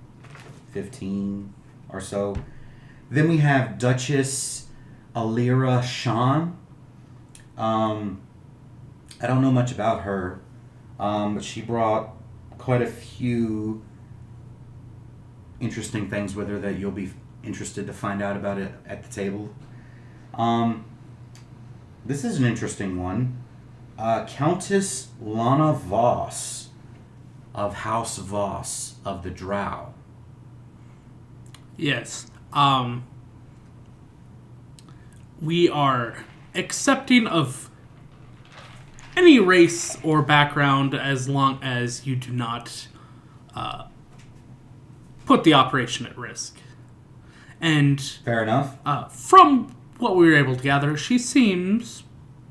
15 or so. Then we have Duchess Alira Shan. I don't know much about her, but she brought quite a few interesting things with her that you'll be interested to find out about it at the table. This is an interesting one. Countess Lana Voss of House Voss of the Drow.
Yes. We are accepting of any race or background as long as you do not put the operation at risk. And
fair enough.
From what we were able to gather, she seems,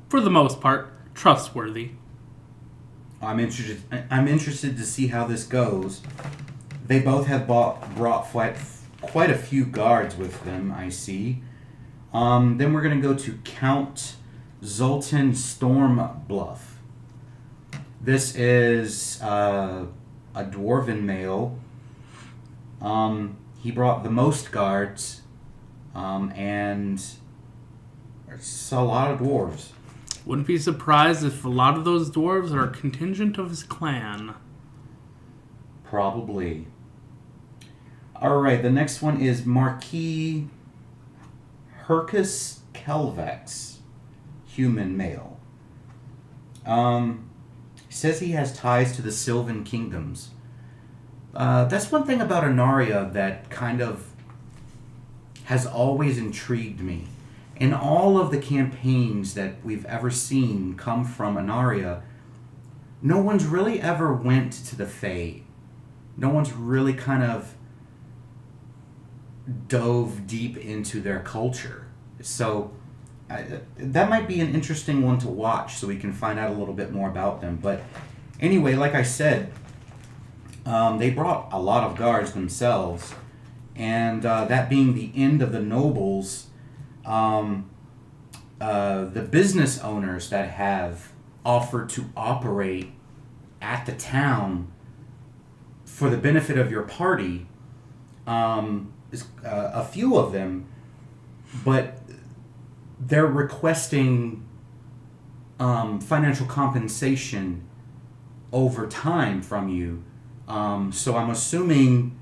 for the most part, trustworthy.
I'm interested to see how this goes. They both have brought quite a few guards with them, I see. Then we're going to go to Count Zoltan Stormbluff. This is a dwarven male. He brought the most guards, and it's a lot of dwarves.
Wouldn't be surprised if a lot of those dwarves are a contingent of his clan.
Probably. Alright, the next one is Marquis Hercus Kelvex, human male. He says he has ties to the Sylvan Kingdoms. That's one thing about Anarria that kind of has always intrigued me. In all of the campaigns that we've ever seen come from Anarria, no one's really ever went to the Fae. No one's really kind of dove deep into their culture. So that might be an interesting one to watch so we can find out a little bit more about them. But anyway, like I said, they brought a lot of guards themselves. And that being the end of the nobles, the business owners that have offered to operate at the town for the benefit of your party, is a few of them, but they're requesting financial compensation over time from you. So I'm assuming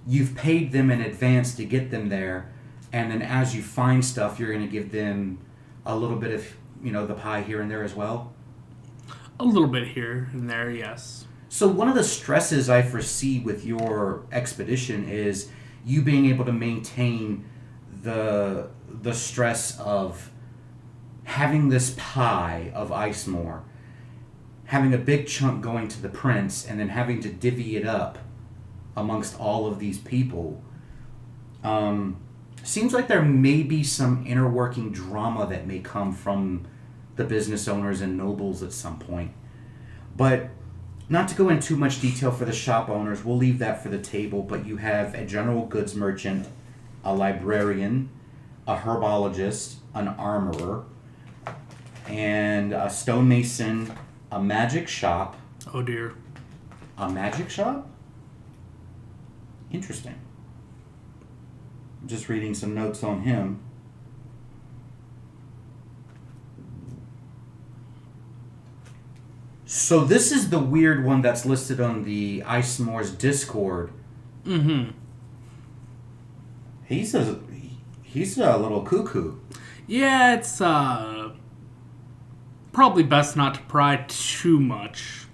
you've paid them in advance to get them there, and then as you find stuff, you're going to give them a little bit of, the pie here and there as well?
A little bit here and there, yes.
So one of the stresses I foresee with your expedition is you being able to maintain the stress of having this pie of Icemorr, having a big chunk going to the prince, and then having to divvy it up amongst all of these people. Seems like there may be some inner working drama that may come from the business owners and nobles at some point. But not to go in too much detail for the shop owners, we'll leave that for the table, but you have a general goods merchant, a librarian, a herbologist, an armorer, and a stonemason, a magic shop.
Oh dear.
A magic shop? Interesting. I'm just reading some notes on him. So this is the weird one that's listed on the Icemorr's Discord.
Mm-hmm.
He's a little cuckoo.
Yeah, it's probably best not to pry too much.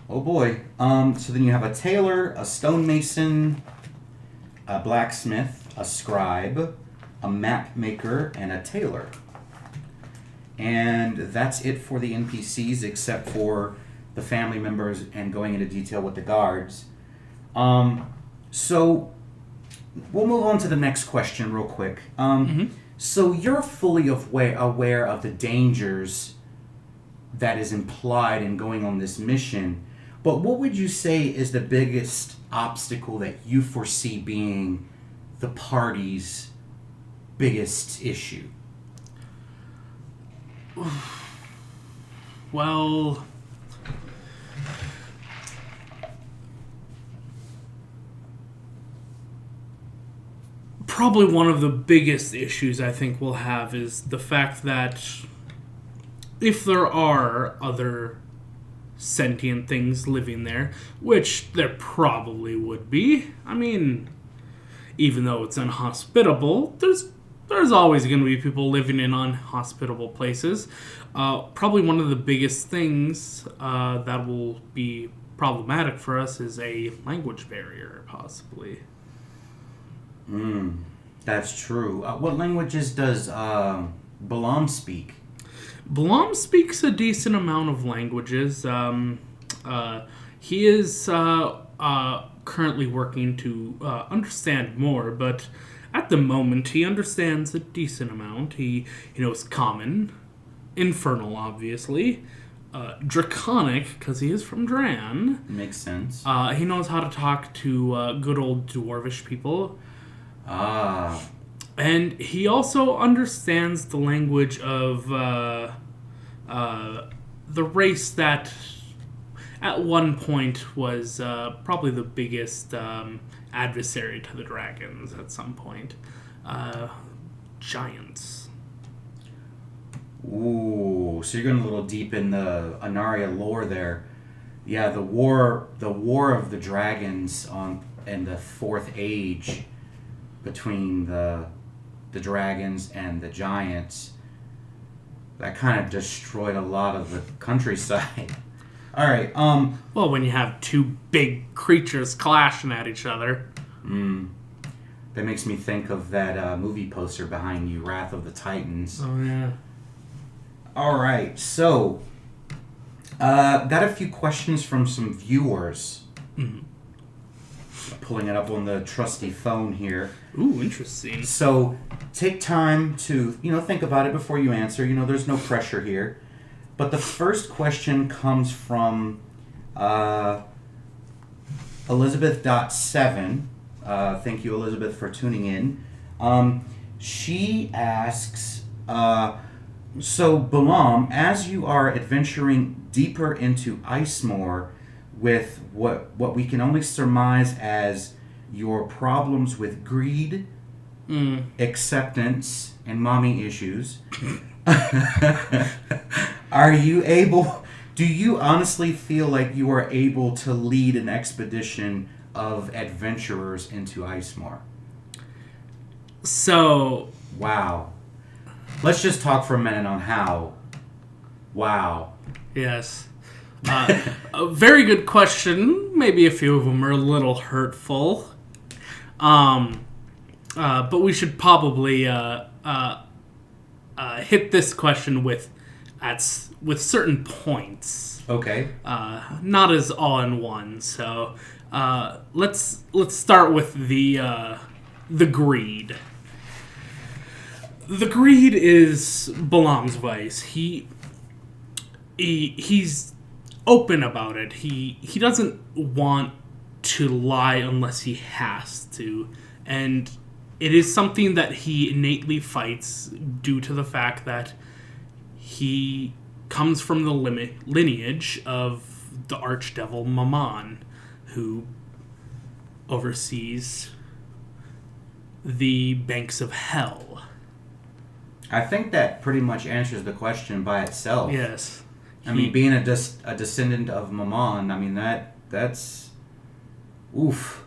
Oh boy. So then you have a tailor, a stonemason, a blacksmith, a scribe, a map maker, and a tailor. And that's it for the NPCs, except for the family members and going into detail with the guards. So we'll move on to the next question real quick. So you're fully aware of the dangers that is implied in going on this mission, but what would you say is the biggest obstacle that you foresee being the party's biggest issue?
Well, probably one of the biggest issues I think we'll have is the fact that if there are other sentient things living there, which there probably would be, I mean, even though it's inhospitable, there's always going to be people living in unhospitable places. Probably one of the biggest things that will be problematic for us is a language barrier, possibly.
That's true. What languages does Balam speak?
Balam speaks a decent amount of languages. He is currently working to understand more, but at the moment, he understands a decent amount. He knows Common, Infernal, obviously, Draconic, because he is from Dran.
Makes sense.
He knows how to talk to good old Dwarvish people. And he also understands the language of the race that at one point was probably the biggest adversary to the dragons at some point. Giants.
Ooh, so you're going a little deep in the Anarria lore there. Yeah, the war of the dragons in the Fourth Age between the dragons and the giants, that kind of destroyed a lot of the countryside. All right.
Well, when you have two big creatures clashing at each other.
That makes me think of that movie poster behind you, Wrath of the Titans.
Oh yeah.
All right. So, got a few questions from some viewers. Pulling it up on the trusty phone here.
Ooh, interesting.
So, take time to, think about it before you answer. There's no pressure here. But the first question comes from Elizabeth.7. Thank you, Elizabeth, for tuning in. She asks, so Balam, as you are adventuring deeper into Icemorr with what we can only surmise as your problems with greed, acceptance, and mommy issues, do you honestly feel like you are able to lead an expedition of adventurers into Icemorr?
So...
Wow. Let's just talk for a minute on how. Wow.
Yes. A very good question. Maybe a few of them are a little hurtful. But we should probably hit this question with certain points.
Okay.
Not as all in one. So let's start with the greed. The greed is Balam's vice. He's open about it. He doesn't want to lie unless he has to, and it is something that he innately fights due to the fact that he comes from the lineage of the archdevil Mammon, who oversees the banks of hell.
I think that pretty much answers the question by itself.
Yes.
I mean, being a descendant of Mammon, I mean, that's... Oof.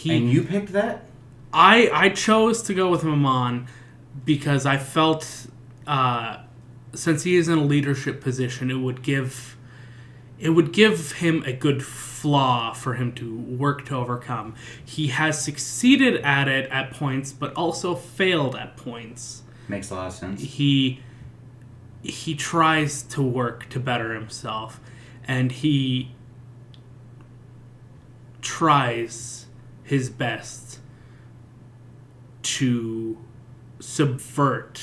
And you picked that?
I chose to go with Mammon because I felt, since he is in a leadership position, it would give him a good flaw for him to work to overcome. He has succeeded at it at points, but also failed at points.
Makes a lot of sense.
He tries to work to better himself, and he tries his best to subvert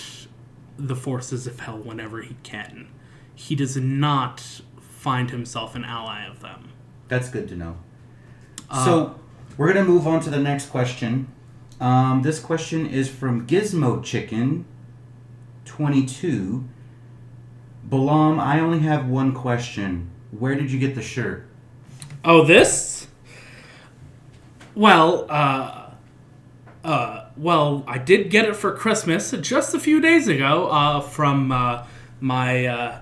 the forces of hell whenever he can. He does not find himself an ally of them.
That's good to know. So, we're going to move on to the next question. This question is from Gizmo Chicken 22. Balam, I only have one question. Where did you get the shirt?
Oh, this? Well, I did get it for Christmas just a few days ago from my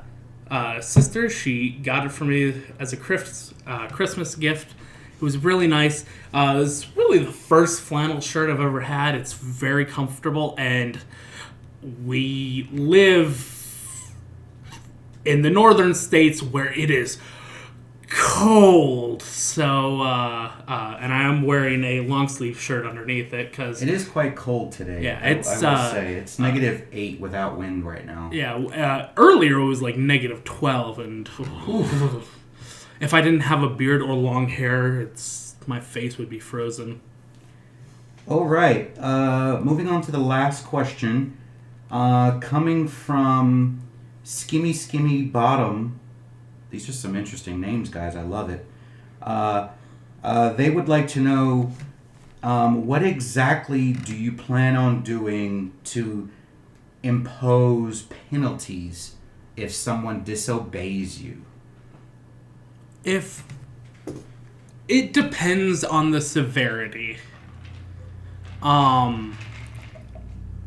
sister. She got it for me as a Christmas gift. It was really nice. It was really the first flannel shirt I've ever had. It's very comfortable, and we live in the northern states where it is cold. So, and I am wearing a long sleeve shirt underneath it because
it is quite cold today.
Yeah,
I will say it's -8 without wind right now.
Yeah, earlier it was like -12, and if I didn't have a beard or long hair, my face would be frozen.
All right, moving on to the last question, coming from Skimmy Bottom. These are some interesting names, guys. I love it. They would like to know, What exactly do you plan on doing to impose penalties if someone disobeys you?
If it depends on the severity.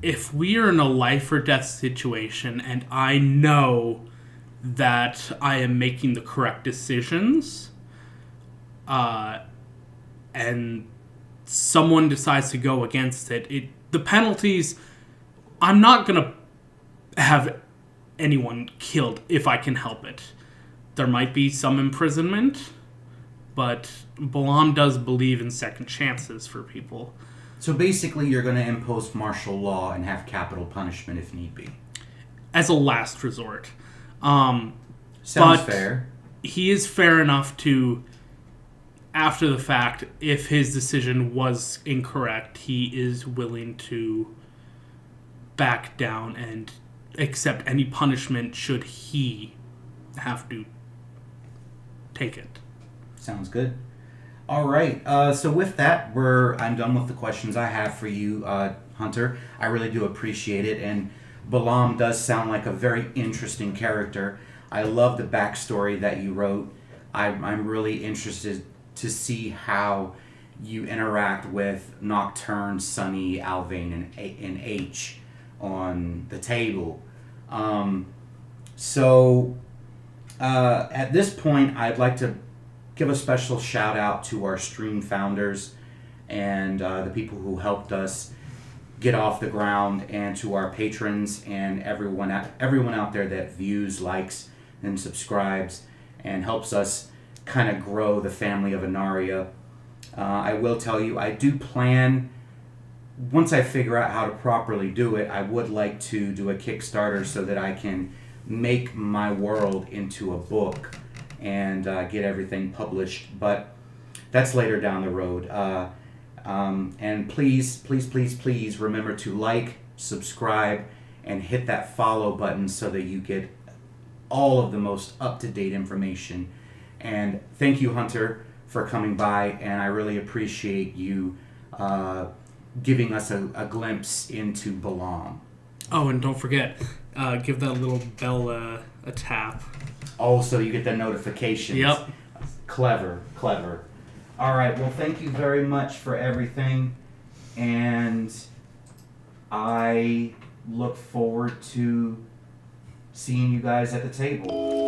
If we are in a life or death situation and I know that I am making the correct decisions, and someone decides to go against it, the penalties, I'm not gonna have anyone killed if I can help it. There might be some imprisonment, but Balam does believe in second chances for people.
So basically, you're going to impose martial law and have capital punishment if need be.
As a last resort.
Sounds fair.
He is fair enough to, after the fact, if his decision was incorrect, he is willing to back down and accept any punishment should he have to take it.
Sounds good. All right. So with that, I'm done with the questions I have for you, Hunter. I really do appreciate it, and Balam does sound like a very interesting character. I love the backstory that you wrote. I'm really interested to see how you interact with Nocturne, Sunny, Alvain, and H on the table. At this point, I'd like to give a special shout out to our stream founders and the people who helped us get off the ground, and to our patrons and everyone out there that views, likes, and subscribes and helps us kind of grow the family of Anarria. I will tell you, I do plan, once I figure out how to properly do it, I would like to do a Kickstarter so that I can make my world into a book and get everything published, but that's later down the road. And please remember to like, subscribe, and hit that follow button so that you get all of the most up-to-date information. And thank you, Hunter, for coming by, and I really appreciate you giving us a glimpse into Balam.
Oh, and don't forget, give that little bell a tap.
Oh, so you get the notifications.
Yep.
Clever. All right, well, thank you very much for everything, and I look forward to seeing you guys at the table.